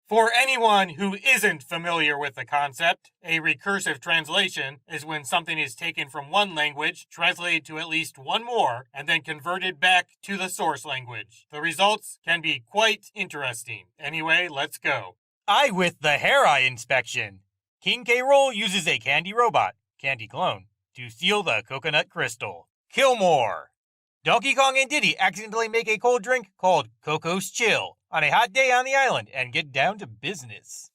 For anyone who isn't familiar with the concept, a recursive translation is when something is taken from one language, translated to at least one more, and then converted back to the source language. The results can be quite interesting. Anyway, let's go. I with the hair eye inspection. King K. Rool uses a candy robot, candy clone, to steal the coconut crystal. Kill more. Donkey Kong and Diddy accidentally make a cold drink called Coco's Chill on a hot day on the island and get down to business.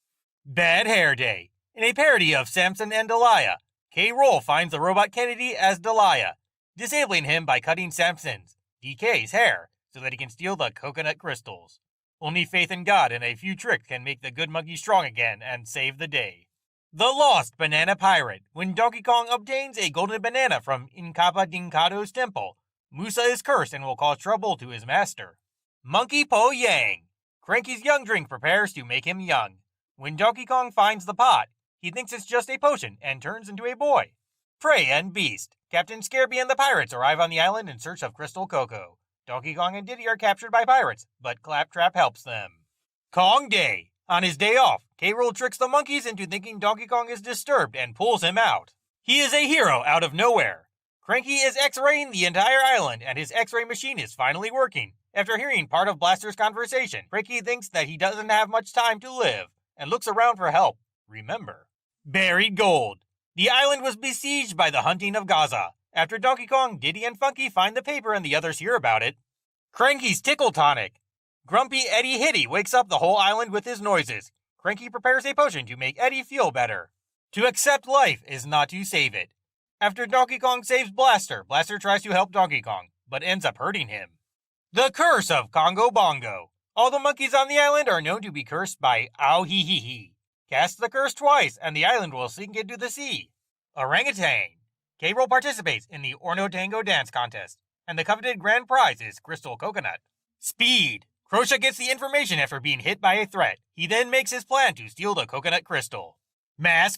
Bad Hair Day. In a parody of Samson and Delilah, K. Rool finds the robot Kennedy as Delilah, disabling him by cutting Samson's, DK's, hair so that he can steal the coconut crystals. Only faith in God and a few tricks can make the good monkey strong again and save the day. The Lost Banana Pirate. When Donkey Kong obtains a golden banana from Inkapa Dinkado's temple, Musa is cursed and will cause trouble to his master. Monkey Po Yang. Cranky's young drink prepares to make him young. When Donkey Kong finds the pot, he thinks it's just a potion and turns into a boy. Prey and Beast. Captain Scarby and the pirates arrive on the island in search of Crystal Coco. Donkey Kong and Diddy are captured by pirates, but Claptrap helps them. Kong Day. On his day off, K. Rool tricks the monkeys into thinking Donkey Kong is disturbed and pulls him out. He is a hero out of nowhere. Cranky is X-raying the entire island, and his X-ray machine is finally working. After hearing part of Blaster's conversation, Cranky thinks that he doesn't have much time to live, and looks around for help. Remember. Buried Gold. The island was besieged by the hunting of Gaza. After Donkey Kong, Diddy, and Funky find the paper and the others hear about it. Cranky's Tickle Tonic. Grumpy Eddie Hitty wakes up the whole island with his noises. Cranky prepares a potion to make Eddie feel better. To accept life is not to save it. After Donkey Kong saves Blaster, Blaster tries to help Donkey Kong, but ends up hurting him. The Curse of Congo Bongo. All the monkeys on the island are known to be cursed by Ow Hee Hee Hee. Cast the curse twice, and the island will sink into the sea. Orangutan. K. Rool participates in the Orno Tango dance contest, and the coveted grand prize is Crystal Coconut. Speed. Crochet gets the information after being hit by a threat. He then makes his plan to steal the coconut crystal. Mass.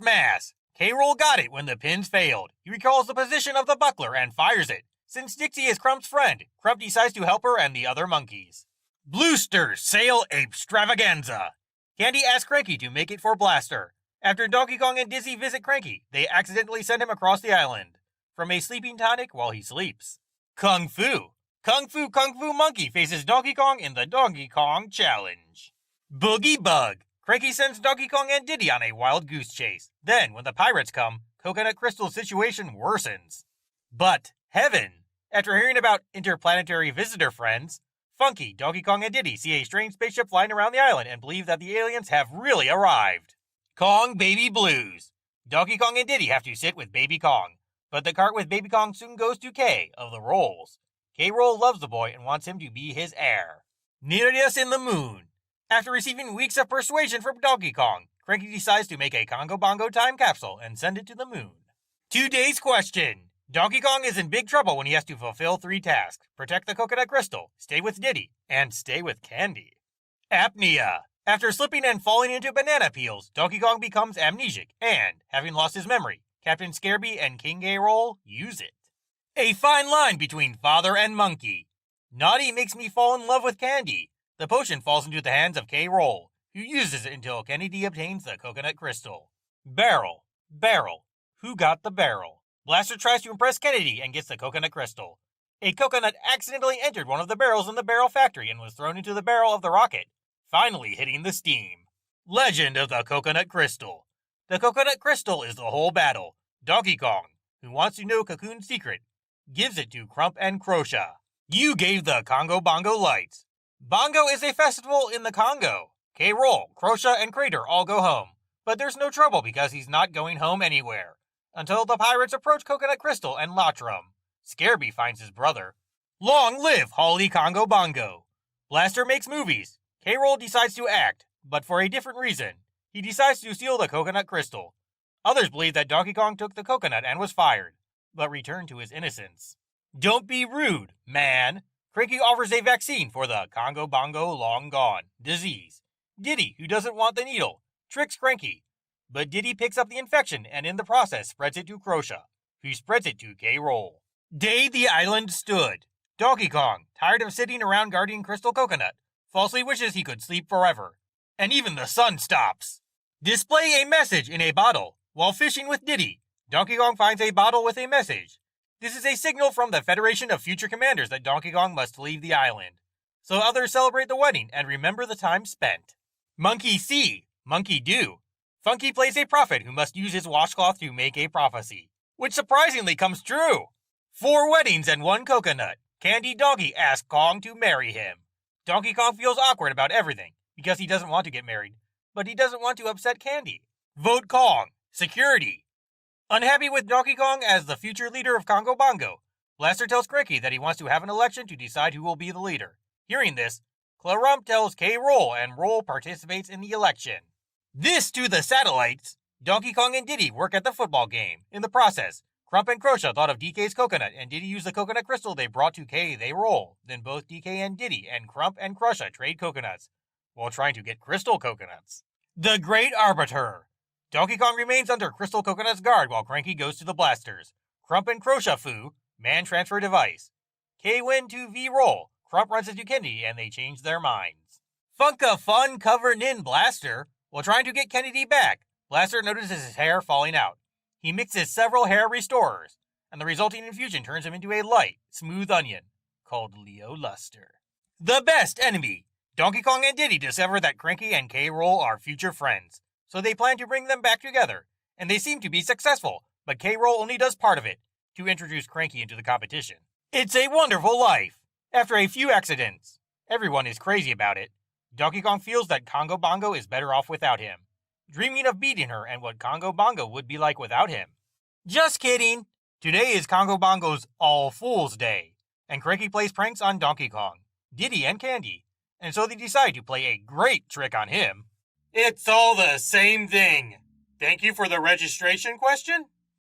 K. Rool got it when the pins failed. He recalls the position of the buckler and fires it. Since Dixie is Crump's friend, Crump decides to help her and the other monkeys. Bluester Sail Extravaganza. Candy asks Cranky to make it for Blaster. After Donkey Kong and Dizzy visit Cranky, they accidentally send him across the island from a sleeping tonic while he sleeps. Kung Fu. Kung Fu Monkey faces Donkey Kong in the Donkey Kong Challenge. Boogie Bug. Cranky sends Donkey Kong and Diddy on a wild goose chase. Then, when the pirates come, Coconut Crystal's situation worsens. But heaven. After hearing about interplanetary visitor friends, Funky, Donkey Kong, and Diddy see a strange spaceship flying around the island and believe that the aliens have really arrived. Kong Baby Blues. Donkey Kong and Diddy have to sit with Baby Kong, but the cart with Baby Kong soon goes to K of the Rolls. K. Rool loves the boy and wants him to be his heir. Nereus in the Moon. After receiving weeks of persuasion from Donkey Kong, Cranky decides to make a Congo Bongo time capsule and send it to the moon. Today's question. Donkey Kong is in big trouble when he has to fulfill 3 tasks. Protect the coconut crystal, stay with Diddy, and stay with Candy. Apnea. After slipping and falling into banana peels, Donkey Kong becomes amnesic and, having lost his memory, Captain Scarby and King K. Rool use it. A fine line between father and monkey. Naughty makes me fall in love with Candy. The potion falls into the hands of K. Rool, who uses it until Kennedy obtains the coconut crystal. Barrel. Who got the barrel? Blaster tries to impress Kennedy and gets the coconut crystal. A coconut accidentally entered one of the barrels in the barrel factory and was thrown into the barrel of the rocket, finally hitting the steam. Legend of the Coconut Crystal. The coconut crystal is the whole battle. Donkey Kong, who wants to know Cocoon's secret, gives it to Crump and Crochet. You gave the Congo Bongo lights. Bongo is a festival in the Congo. K. Rool, Crochet, and Crater all go home, but there's no trouble because he's not going home anywhere. Until the pirates approach Coconut Crystal and Latrum. Scarby finds his brother. Long live Holly Congo Bongo. Blaster makes movies. K. Rool decides to act, but for a different reason. He decides to steal the coconut crystal. Others believe that Donkey Kong took the coconut and was fired, but returned to his innocence. Don't be rude, man. Cranky offers a vaccine for the Congo Bongo long gone disease. Diddy, who doesn't want the needle, tricks Cranky. But Diddy picks up the infection and in the process spreads it to Crochet, who spreads it to K. Rool. Day the island stood. Donkey Kong, tired of sitting around guarding Crystal Coconut, falsely wishes he could sleep forever. and even the sun stops. Display a message in a bottle. While fishing with Diddy, Donkey Kong finds a bottle with a message. This is a signal from the Federation of Future Commanders that Donkey Kong must leave the island. So others celebrate the wedding and remember the time spent. Monkey see, monkey do. Funky plays a prophet who must use his washcloth to make a prophecy, which surprisingly comes true. 4 weddings and 1 coconut. Candy Donkey asks Kong to marry him. Donkey Kong feels awkward about everything because he doesn't want to get married, but he doesn't want to upset Candy. Vote Kong. Security. Unhappy with Donkey Kong as the future leader of Congo Bongo, Blaster tells Cranky that he wants to have an election to decide who will be the leader. Hearing this, Clarump tells K. Roll and Roll participates in the election. This to the satellites. Donkey Kong and Diddy work at the football game. In the process, Crump and Crosha thought of DK's coconut and Diddy used the coconut crystal they brought to K. They roll. Then both DK and Diddy and Crump and Crosha trade coconuts while trying to get crystal coconuts. The Great Arbiter. Donkey Kong remains under Crystal Coconut's guard while Cranky goes to the blasters. Crump and Crosha Fu, man transfer device. K win to V roll. Crump runs into Kennedy and they change their minds. Funka Fun covered in Blaster. While trying to get Kennedy back, Blaster notices his hair falling out. He mixes several hair restorers, and the resulting infusion turns him into a light, smooth onion, called Leo Luster. The best enemy. Donkey Kong and Diddy discover that Cranky and K. Roll are future friends, so they plan to bring them back together, and they seem to be successful, but K. Roll only does part of it, to introduce Cranky into the competition. It's a wonderful life. After a few accidents, everyone is crazy about it. Donkey Kong feels that Congo Bongo is better off without him, dreaming of beating her and what Congo Bongo would be like without him. Just kidding! Today is Congo Bongo's All Fools Day, and Cranky plays pranks on Donkey Kong, Diddy, and Candy, and so they decide to play a great trick on him. It's all the same thing. Thank you for the registration question.